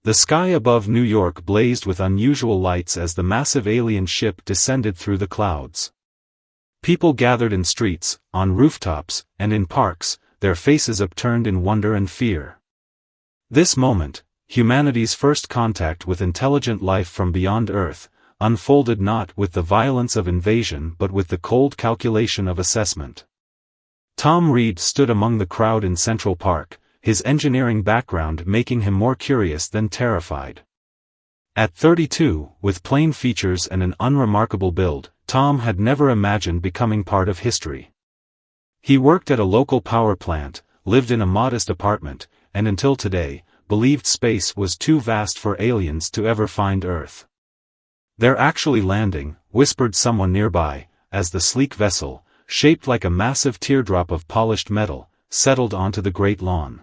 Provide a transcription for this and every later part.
The sky above New York blazed with unusual lights as the massive alien ship descended through the clouds. People gathered in streets, on rooftops, and in parks, their faces upturned in wonder and fear. This moment, humanity's first contact with intelligent life from beyond Earth, unfolded not with the violence of invasion but with the cold calculation of assessment. Tom Reed stood among the crowd in Central Park, his engineering background making him more curious than terrified. At 32, with plain features and an unremarkable build, Tom had never imagined becoming part of history. He worked at a local power plant, lived in a modest apartment, and until today, believed space was too vast for aliens to ever find Earth. "They're actually landing," whispered someone nearby, as the sleek vessel, shaped like a massive teardrop of polished metal, settled onto the great lawn.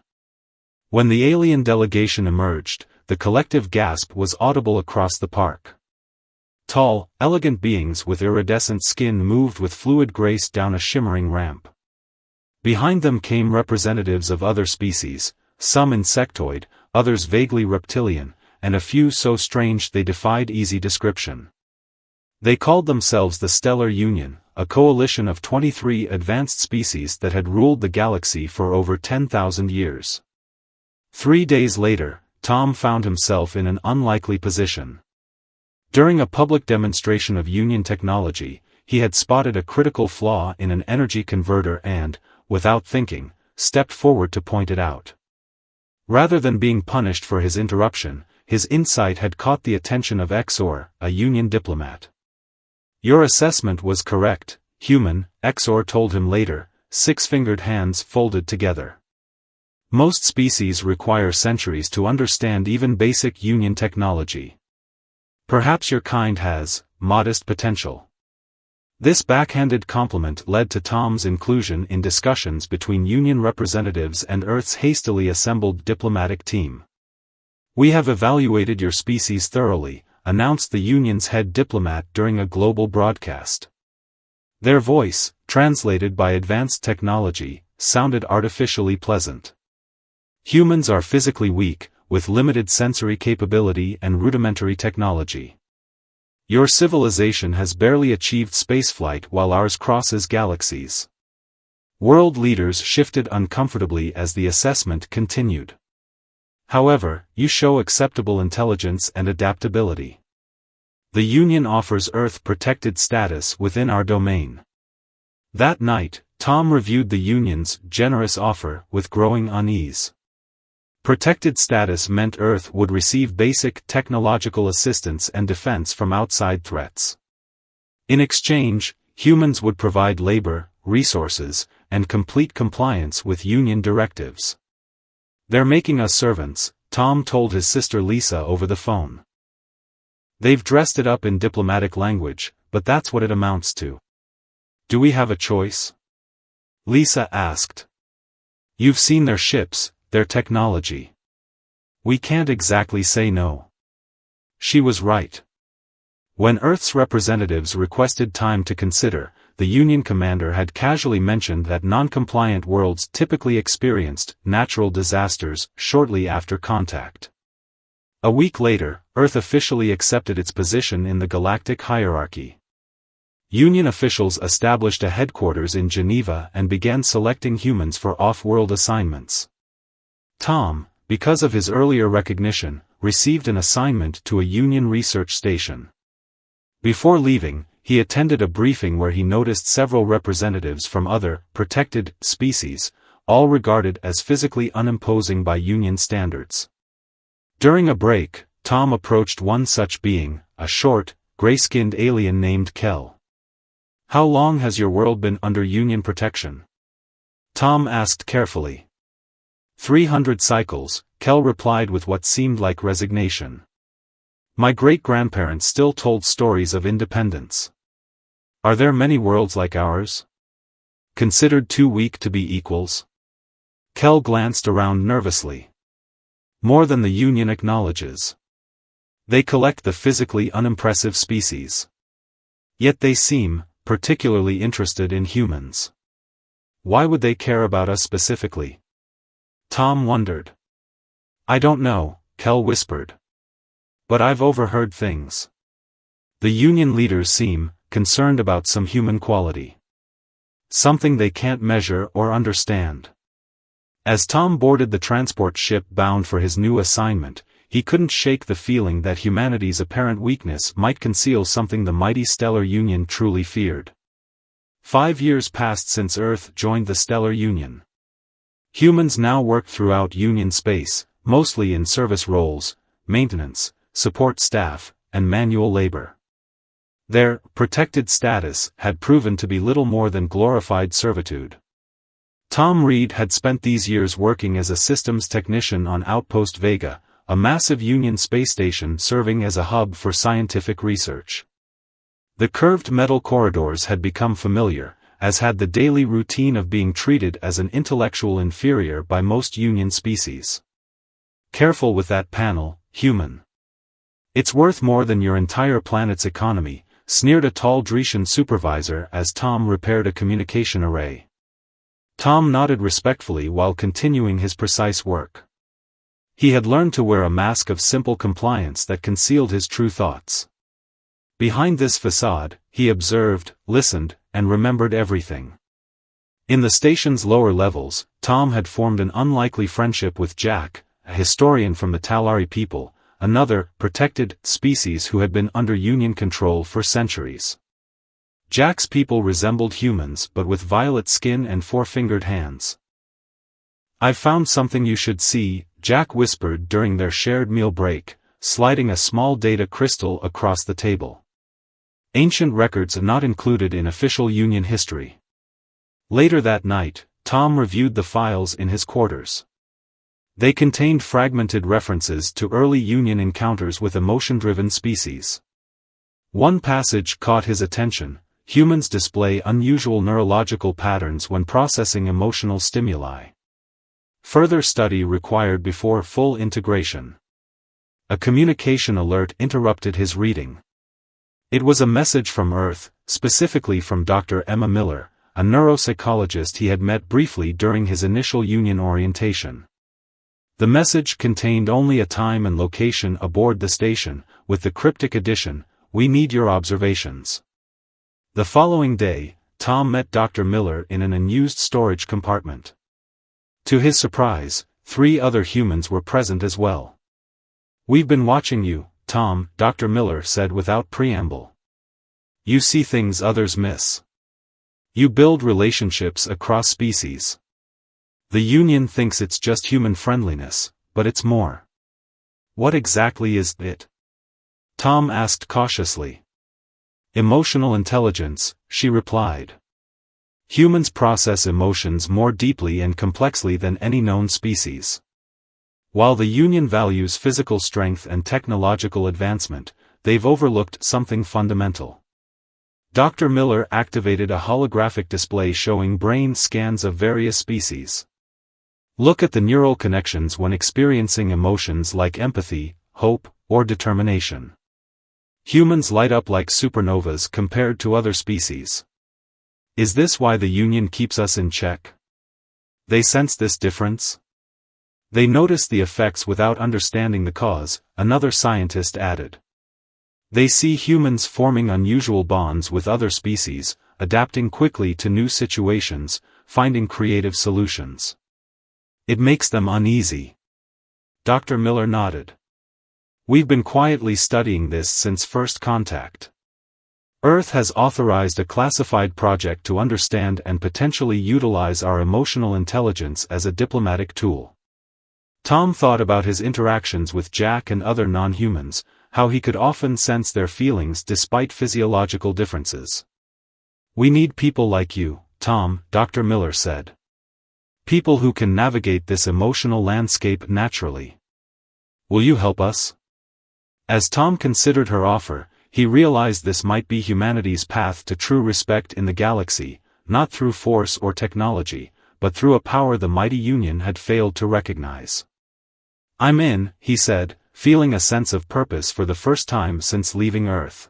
When the alien delegation emerged, the collective gasp was audible across the park. Tall, elegant beings with iridescent skin moved with fluid grace down a shimmering ramp. Behind them came representatives of other species, some insectoid, others vaguely reptilian, and a few so strange they defied easy description. They called themselves the Stellar Union, a coalition of 23 advanced species that had ruled the galaxy for over 10,000 years. 3 days later, Tom found himself in an unlikely position. During a public demonstration of Union technology, he had spotted a critical flaw in an energy converter and, without thinking, stepped forward to point it out. Rather than being punished for his interruption, his insight had caught the attention of Exor, a Union diplomat. "Your assessment was correct, human," Exor told him later, six-fingered hands folded together. "Most species require centuries to understand even basic Union technology. Perhaps your kind has modest potential." This backhanded compliment led to Tom's inclusion in discussions between Union representatives and Earth's hastily assembled diplomatic team. "We have evaluated your species thoroughly," announced the Union's head diplomat during a global broadcast. Their voice, translated by advanced technology, sounded artificially pleasant. "Humans are physically weak, with limited sensory capability and rudimentary technology. Your civilization has barely achieved spaceflight while ours crosses galaxies." World leaders shifted uncomfortably as the assessment continued. "However, you show acceptable intelligence and adaptability. The Union offers Earth-protected status within our domain." That night, Tom reviewed the Union's generous offer with growing unease. Protected status meant Earth would receive basic technological assistance and defense from outside threats. In exchange, humans would provide labor, resources, and complete compliance with Union directives. "They're making us servants," Tom told his sister Lisa over the phone. "They've dressed it up in diplomatic language, but that's what it amounts to." "Do we have a choice?" Lisa asked. "You've seen their ships, their technology. We can't exactly say no." She was right. When Earth's representatives requested time to consider, the Union commander had casually mentioned that non-compliant worlds typically experienced natural disasters shortly after contact. A week later, Earth officially accepted its position in the galactic hierarchy. Union officials established a headquarters in Geneva and began selecting humans for off-world assignments. Tom, because of his earlier recognition, received an assignment to a Union research station. Before leaving, he attended a briefing where he noticed several representatives from other, protected, species, all regarded as physically unimposing by Union standards. During a break, Tom approached one such being, a short, gray-skinned alien named Kel. "How long has your world been under Union protection?" Tom asked carefully. 300 cycles, Kel replied with what seemed like resignation. "My great-grandparents still told stories of independence." "Are there many worlds like ours? Considered too weak to be equals?" Kel glanced around nervously. "More than the Union acknowledges. They collect the physically unimpressive species. Yet they seem particularly interested in humans. Why would they care about us specifically?" Tom wondered. "I don't know," Kel whispered. But I've overheard things. The Union leaders seem concerned about some human quality. Something they can't measure or understand. As Tom boarded the transport ship bound for his new assignment, he couldn't shake the feeling that humanity's apparent weakness might conceal something the mighty Stellar Union truly feared. 5 years passed since Earth joined the Stellar Union. Humans now worked throughout Union space, mostly in service roles, maintenance, support staff, and manual labor. Their protected status had proven to be little more than glorified servitude. Tom Reed had spent these years working as a systems technician on Outpost Vega, a massive Union space station serving as a hub for scientific research. The curved metal corridors had become familiar, as had the daily routine of being treated as an intellectual inferior by most Union species. Careful with that panel, human. It's worth more than your entire planet's economy, sneered a tall Dretian supervisor as Tom repaired a communication array. Tom nodded respectfully while continuing his precise work. He had learned to wear a mask of simple compliance that concealed his true thoughts. Behind this facade, he observed, listened, and remembered everything. In the station's lower levels, Tom had formed an unlikely friendship with Jack, a historian from the Talari people, another protected species who had been under Union control for centuries. Jack's people resembled humans but with violet skin and four-fingered hands. "I've found something you should see," Jack whispered during their shared meal break, sliding a small data crystal across the table. Ancient records are not included in official Union history. Later that night, Tom reviewed the files in his quarters. They contained fragmented references to early Union encounters with emotion-driven species. One passage caught his attention: humans display unusual neurological patterns when processing emotional stimuli. Further study required before full integration. A communication alert interrupted his reading. It was a message from Earth, specifically from Dr. Emma Miller, a neuropsychologist he had met briefly during his initial Union orientation. The message contained only a time and location aboard the station, with the cryptic addition, "We need your observations." The following day, Tom met Dr. Miller in an unused storage compartment. To his surprise, 3 other humans were present as well. "We've been watching you, Tom," Dr. Miller said without preamble. "You see things others miss. You build relationships across species. The Union thinks it's just human friendliness, but it's more." "What exactly is it?" Tom asked cautiously. "Emotional intelligence," she replied. "Humans process emotions more deeply and complexly than any known species. While the Union values physical strength and technological advancement, they've overlooked something fundamental." Dr. Miller activated a holographic display showing brain scans of various species. "Look at the neural connections when experiencing emotions like empathy, hope, or determination. Humans light up like supernovas compared to other species. Is this why the Union keeps us in check? They sense this difference? They notice the effects without understanding the cause," another scientist added. "They see humans forming unusual bonds with other species, adapting quickly to new situations, finding creative solutions. It makes them uneasy." Dr. Miller nodded. "We've been quietly studying this since first contact. Earth has authorized a classified project to understand and potentially utilize our emotional intelligence as a diplomatic tool." Tom thought about his interactions with Jack and other non-humans, how he could often sense their feelings despite physiological differences. "We need people like you, Tom," Dr. Miller said. "People who can navigate this emotional landscape naturally. Will you help us?" As Tom considered her offer, he realized this might be humanity's path to true respect in the galaxy, not through force or technology, but through a power the mighty Union had failed to recognize. "I'm in," he said, feeling a sense of purpose for the first time since leaving Earth.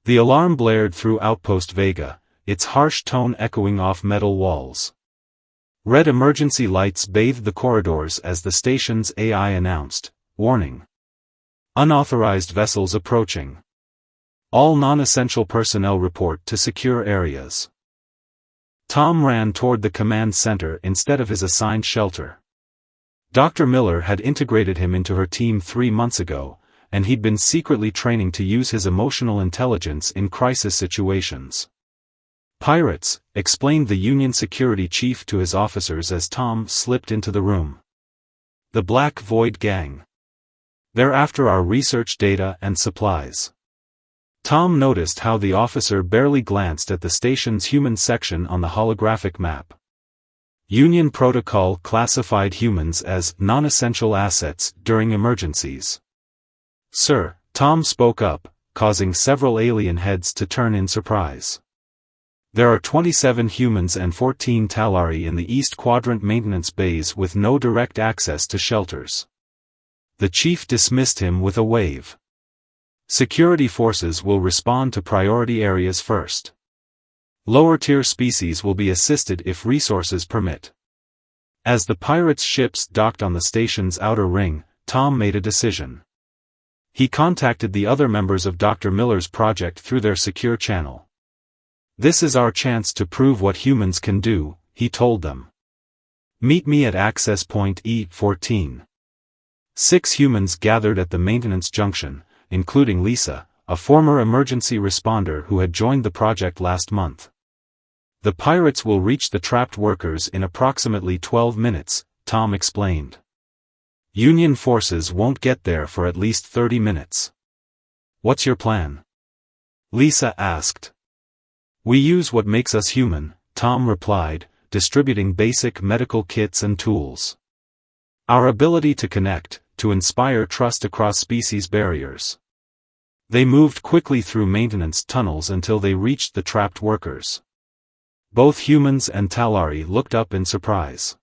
The alarm blared through Outpost Vega, its harsh tone echoing off metal walls. Red emergency lights bathed the corridors as the station's AI announced, warning. Unauthorized vessels approaching. All non-essential personnel report to secure areas. Tom ran toward the command center instead of his assigned shelter. Dr. Miller had integrated him into her team 3 months ago, and he'd been secretly training to use his emotional intelligence in crisis situations. "Pirates," explained the Union security chief to his officers as Tom slipped into the room. "The Black Void Gang. They're after our research data and supplies." Tom noticed how the officer barely glanced at the station's human section on the holographic map. Union protocol classified humans as non-essential assets during emergencies. "Sir," Tom spoke up, causing several alien heads to turn in surprise. "There are 27 humans and 14 Talari in the East Quadrant maintenance bays with no direct access to shelters." The chief dismissed him with a wave. "Security forces will respond to priority areas first. Lower-tier species will be assisted if resources permit." As the pirates' ships docked on the station's outer ring, Tom made a decision. He contacted the other members of Dr. Miller's project through their secure channel. "This is our chance to prove what humans can do," he told them. "Meet me at access point E14. 6 humans gathered at the maintenance junction, including Lisa, a former emergency responder who had joined the project last month. "The pirates will reach the trapped workers in approximately 12 minutes, Tom explained. "Union forces won't get there for at least 30 minutes. "What's your plan?" Lisa asked. "We use what makes us human," Tom replied, distributing basic medical kits and tools. "Our ability to connect, to inspire trust across species barriers." They moved quickly through maintenance tunnels until they reached the trapped workers. Both humans and Talari looked up in surprise.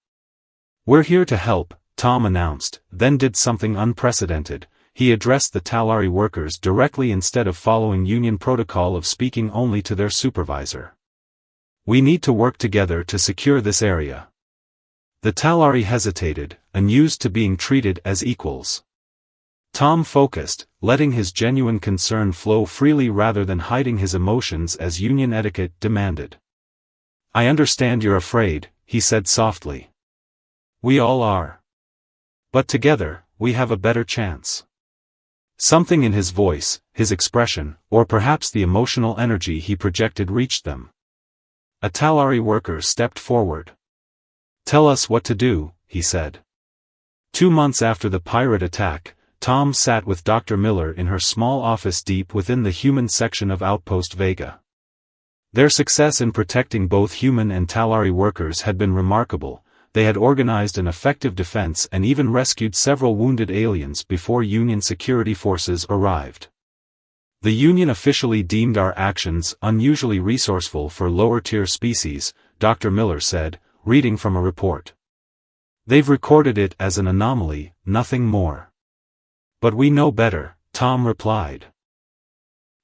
"We're here to help," Tom announced, then did something unprecedented. He addressed the Talari workers directly instead of following Union protocol of speaking only to their supervisor. "We need to work together to secure this area." The Talari hesitated, unused to being treated as equals. Tom focused, letting his genuine concern flow freely rather than hiding his emotions as Union etiquette demanded. "I understand you're afraid," he said softly. "We all are. But together, we have a better chance." Something in his voice, his expression, or perhaps the emotional energy he projected reached them. A Talari worker stepped forward. "Tell us what to do," he said. 2 months after the pirate attack, Tom sat with Dr. Miller in her small office deep within the human section of Outpost Vega. Their success in protecting both human and Talari workers had been remarkable. They had organized an effective defense and even rescued several wounded aliens before Union security forces arrived. "The Union officially deemed our actions unusually resourceful for lower-tier species," Dr. Miller said, reading from a report. "They've recorded it as an anomaly, nothing more." "But we know better," Tom replied.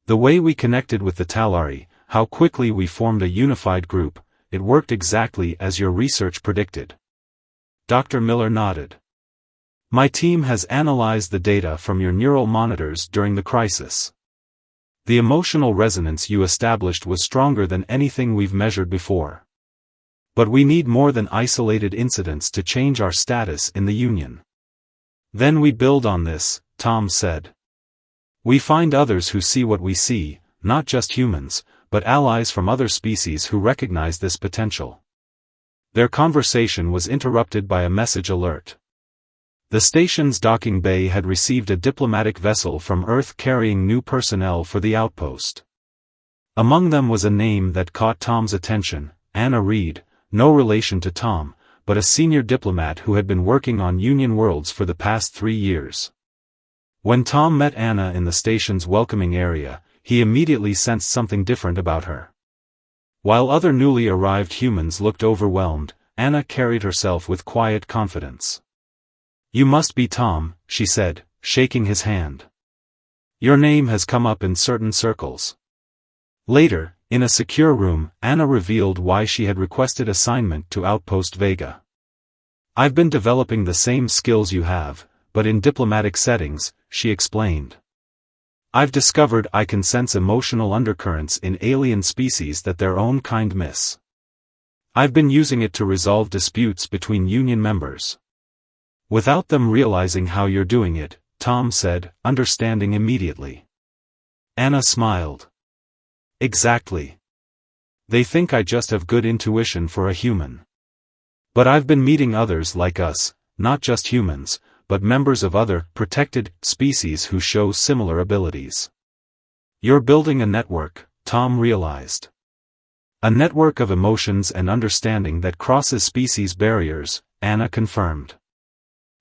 "The way we connected with the Talari, how quickly we formed a unified group, it worked exactly as your research predicted." Dr. Miller nodded. "My team has analyzed the data from your neural monitors during the crisis. The emotional resonance you established was stronger than anything we've measured before. But we need more than isolated incidents to change our status in the Union." "Then we build on this," Tom said. "We find others who see what we see, not just humans, but allies from other species who recognize this potential." Their conversation was interrupted by a message alert. The station's docking bay had received a diplomatic vessel from Earth carrying new personnel for the outpost. Among them was a name that caught Tom's attention, Anna Reed, no relation to Tom, but a senior diplomat who had been working on Union worlds for the past 3 years. When Tom met Anna in the station's welcoming area, he immediately sensed something different about her. While other newly arrived humans looked overwhelmed, Anna carried herself with quiet confidence. "You must be Tom," she said, shaking his hand. "Your name has come up in certain circles." Later, in a secure room, Anna revealed why she had requested assignment to Outpost Vega. "I've been developing the same skills you have, but in diplomatic settings, she explained. I've discovered I can sense emotional undercurrents in alien species that their own kind miss. I've been using it to resolve disputes between Union members. Without them realizing how you're doing it, Tom said, understanding immediately. Anna smiled. Exactly. They think I just have good intuition for a human. But I've been meeting others like us, not just humans, but members of other, protected, species who show similar abilities. You're building a network, Tom realized. A network of emotions and understanding that crosses species barriers, Anna confirmed.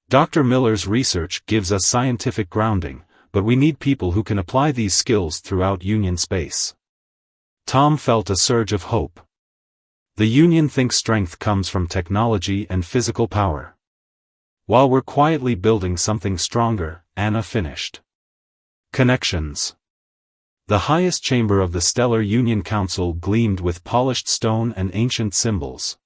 Dr. Miller's research gives us scientific grounding, but we need people who can apply these skills throughout Union space. Tom felt a surge of hope. The Union thinks strength comes from technology and physical power. While we're quietly building something stronger, Anna finished. Connections. The highest chamber of the Stellar Union Council gleamed with polished stone and ancient symbols.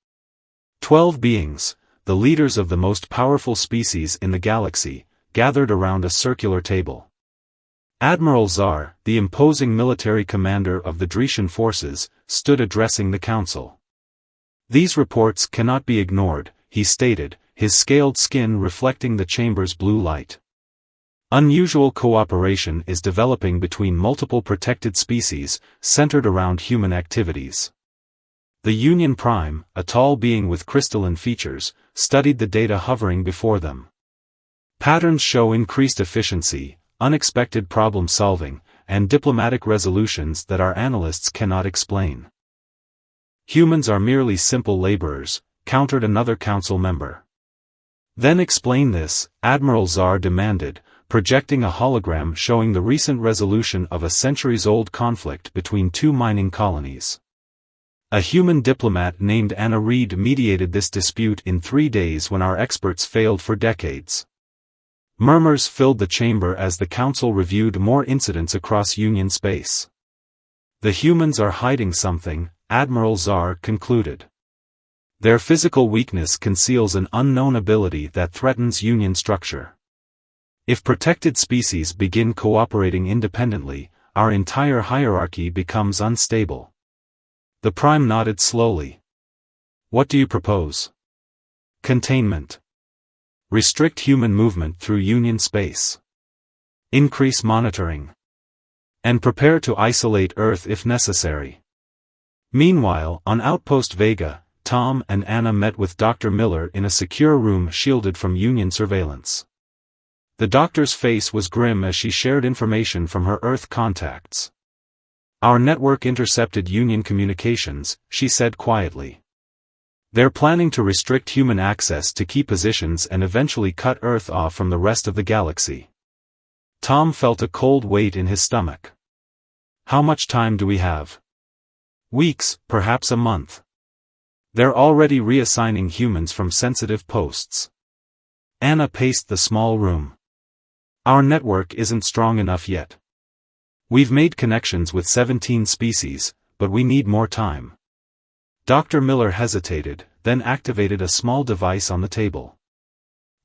12 beings, the leaders of the most powerful species in the galaxy, gathered around a circular table. Admiral Zar, the imposing military commander of the Dretian forces, stood addressing the council. These reports cannot be ignored, he stated, his scaled skin reflecting the chamber's blue light. Unusual cooperation is developing between multiple protected species, centered around human activities. The Union Prime, a tall being with crystalline features, studied the data hovering before them. Patterns show increased efficiency, unexpected problem-solving, and diplomatic resolutions that our analysts cannot explain. Humans are merely simple laborers, countered another council member. Then explain this, Admiral Zar demanded, projecting a hologram showing the recent resolution of a centuries-old conflict between two mining colonies. A human diplomat named Anna Reed mediated this dispute in 3 days when our experts failed for decades. Murmurs filled the chamber as the council reviewed more incidents across Union space. The humans are hiding something, Admiral Zar concluded. Their physical weakness conceals an unknown ability that threatens Union structure. If protected species begin cooperating independently, our entire hierarchy becomes unstable. The Prime nodded slowly. What do you propose? Containment. Restrict human movement through Union space. Increase monitoring. And prepare to isolate Earth if necessary. Meanwhile, on Outpost Vega, Tom and Anna met with Dr. Miller in a secure room shielded from Union surveillance. The doctor's face was grim as she shared information from her Earth contacts. Our network intercepted Union communications, she said quietly. They're planning to restrict human access to key positions and eventually cut Earth off from the rest of the galaxy. Tom felt a cold weight in his stomach. How much time do we have? Weeks, perhaps a month. They're already reassigning humans from sensitive posts. Anna paced the small room. Our network isn't strong enough yet. We've made connections with 17 species, but we need more time. Dr. Miller hesitated, then activated a small device on the table.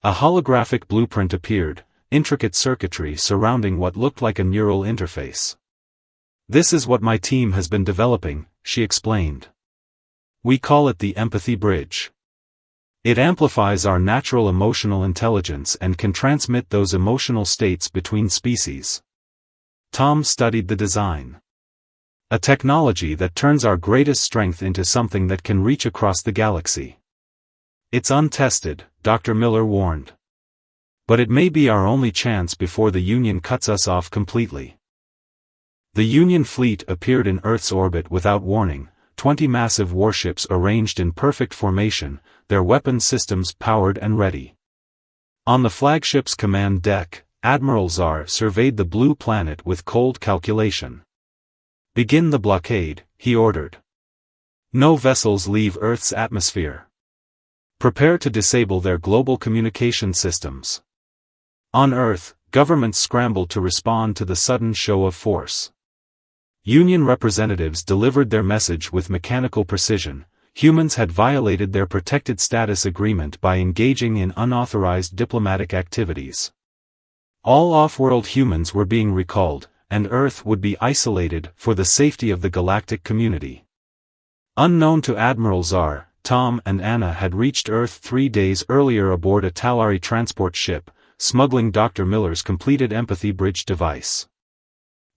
A holographic blueprint appeared, intricate circuitry surrounding what looked like a neural interface. This is what my team has been developing, she explained. We call it the empathy bridge. It amplifies our natural emotional intelligence and can transmit those emotional states between species. Tom studied the design. A technology that turns our greatest strength into something that can reach across the galaxy. It's untested, Dr. Miller warned. But it may be our only chance before the Union cuts us off completely. The Union fleet appeared in Earth's orbit without warning, 20 massive warships arranged in perfect formation, their weapon systems powered and ready. On the flagship's command deck, Admiral Zar surveyed the blue planet with cold calculation. Begin the blockade, he ordered. No vessels leave Earth's atmosphere. Prepare to disable their global communication systems. On Earth, governments scrambled to respond to the sudden show of force. Union representatives delivered their message with mechanical precision, humans had violated their protected status agreement by engaging in unauthorized diplomatic activities. All off-world humans were being recalled, and Earth would be isolated for the safety of the galactic community. Unknown to Admiral Zar, Tom and Anna had reached Earth 3 days earlier aboard a Talari transport ship, smuggling Dr. Miller's completed empathy bridge device.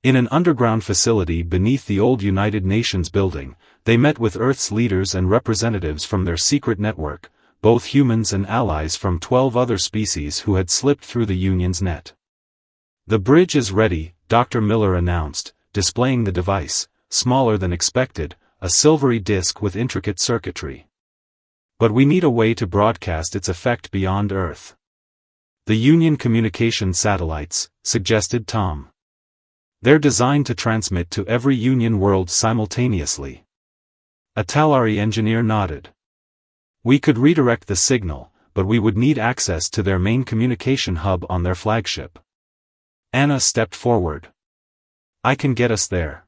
In an underground facility beneath the old United Nations building, they met with Earth's leaders and representatives from their secret network, both humans and allies from 12 other species who had slipped through the Union's net. "The bridge is ready," Dr. Miller announced, displaying the device, smaller than expected, a silvery disc with intricate circuitry. "But we need a way to broadcast its effect beyond Earth." "The Union communication satellites," suggested Tom. "They're designed to transmit to every Union world simultaneously." A Talari engineer nodded. "We could redirect the signal, but we would need access to their main communication hub on their flagship." Anna stepped forward. "I can get us there.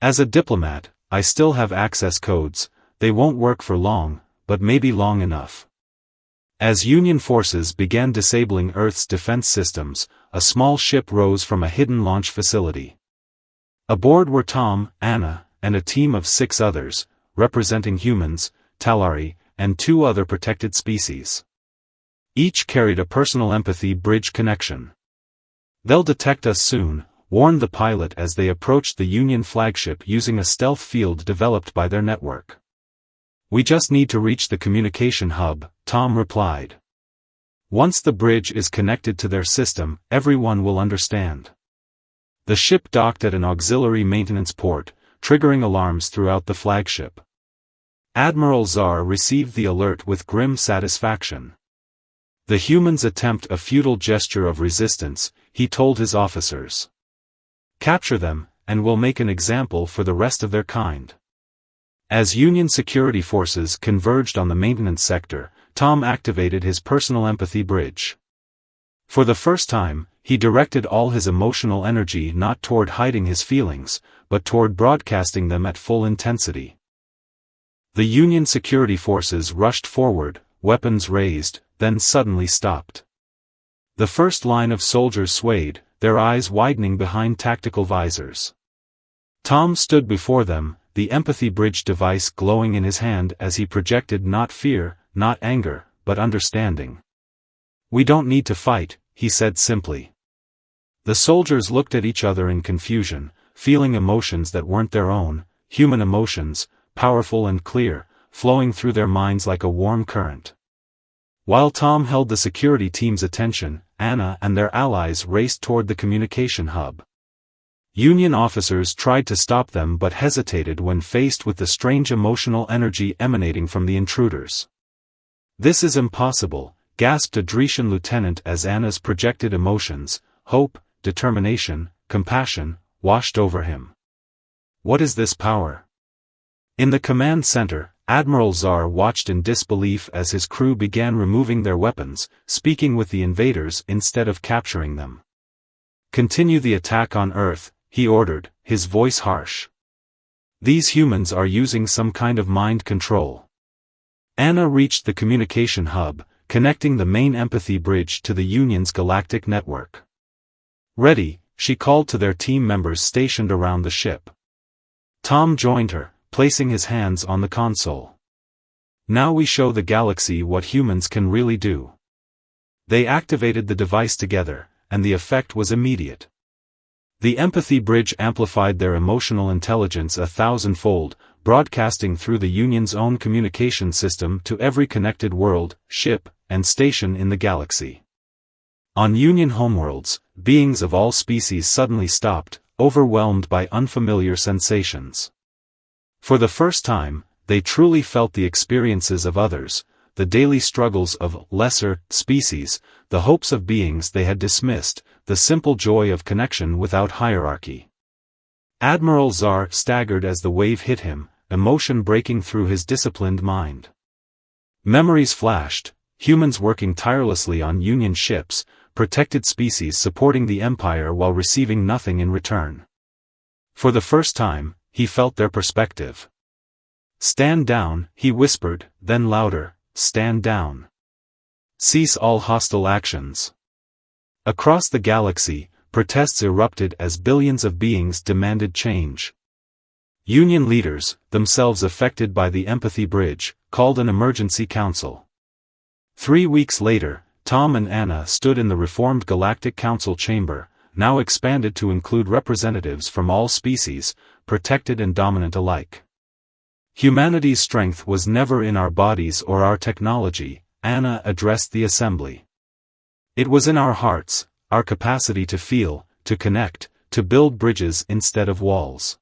As a diplomat, I still have access codes. They won't work for long, but maybe long enough." As Union forces began disabling Earth's defense systems, a small ship rose from a hidden launch facility. Aboard were Tom, Anna, and a team of 6 others, representing humans, Talari, and 2 other protected species. Each carried a personal empathy bridge connection. "They'll detect us soon," warned the pilot as they approached the Union flagship using a stealth field developed by their network. "We just need to reach the communication hub," Tom replied. "Once the bridge is connected to their system, everyone will understand." The ship docked at an auxiliary maintenance port, triggering alarms throughout the flagship. Admiral Zar received the alert with grim satisfaction. The humans attempt a futile gesture of resistance, he told his officers. "Capture them, and we'll make an example for the rest of their kind." As Union security forces converged on the maintenance sector, Tom activated his personal empathy bridge. For the first time, he directed all his emotional energy not toward hiding his feelings, but toward broadcasting them at full intensity. The Union security forces rushed forward, weapons raised, then suddenly stopped. The first line of soldiers swayed, their eyes widening behind tactical visors. Tom stood before them, the empathy bridge device glowing in his hand as he projected not fear, not anger, but understanding. "We don't need to fight," he said simply. The soldiers looked at each other in confusion, feeling emotions that weren't their own, human emotions, powerful and clear, flowing through their minds like a warm current. While Tom held the security team's attention, Anna and their allies raced toward the communication hub. Union officers tried to stop them but hesitated when faced with the strange emotional energy emanating from the intruders. "This is impossible," gasped a Dretian lieutenant as Anna's projected emotions, hope, determination, compassion, washed over him. "What is this power?" In the command center, Admiral Zar watched in disbelief as his crew began removing their weapons, speaking with the invaders instead of capturing them. "Continue the attack on Earth," he ordered, his voice harsh. "These humans are using some kind of mind control." Anna reached the communication hub, connecting the main empathy bridge to the Union's galactic network. "Ready," she called to their team members stationed around the ship. Tom joined her, placing his hands on the console. "Now we show the galaxy what humans can really do." They activated the device together, and the effect was immediate. The empathy bridge amplified their emotional intelligence 1,000-fold, broadcasting through the Union's own communication system to every connected world, ship, and station in the galaxy. On Union homeworlds, beings of all species suddenly stopped, overwhelmed by unfamiliar sensations. For the first time, they truly felt the experiences of others, the daily struggles of lesser species, the hopes of beings they had dismissed, the simple joy of connection without hierarchy. Admiral Zar staggered as the wave hit him, emotion breaking through his disciplined mind. Memories flashed, humans working tirelessly on Union ships, protected species supporting the Empire while receiving nothing in return. For the first time, he felt their perspective. "Stand down," he whispered, then louder, "Stand down. Cease all hostile actions." Across the galaxy, protests erupted as billions of beings demanded change. Union leaders, themselves affected by the empathy bridge, called an emergency council. 3 weeks later, Tom and Anna stood in the reformed Galactic Council chamber, now expanded to include representatives from all species, protected and dominant alike. "Humanity's strength was never in our bodies or our technology," Anna addressed the assembly. "It was in our hearts, our capacity to feel, to connect, to build bridges instead of walls."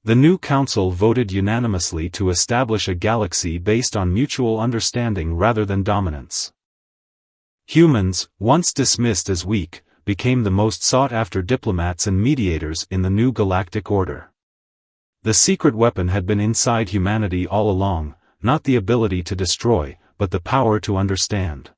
The new council voted unanimously to establish a galaxy based on mutual understanding rather than dominance. Humans, once dismissed as weak, became the most sought-after diplomats and mediators in the new galactic order. The secret weapon had been inside humanity all along, not the ability to destroy, but the power to understand.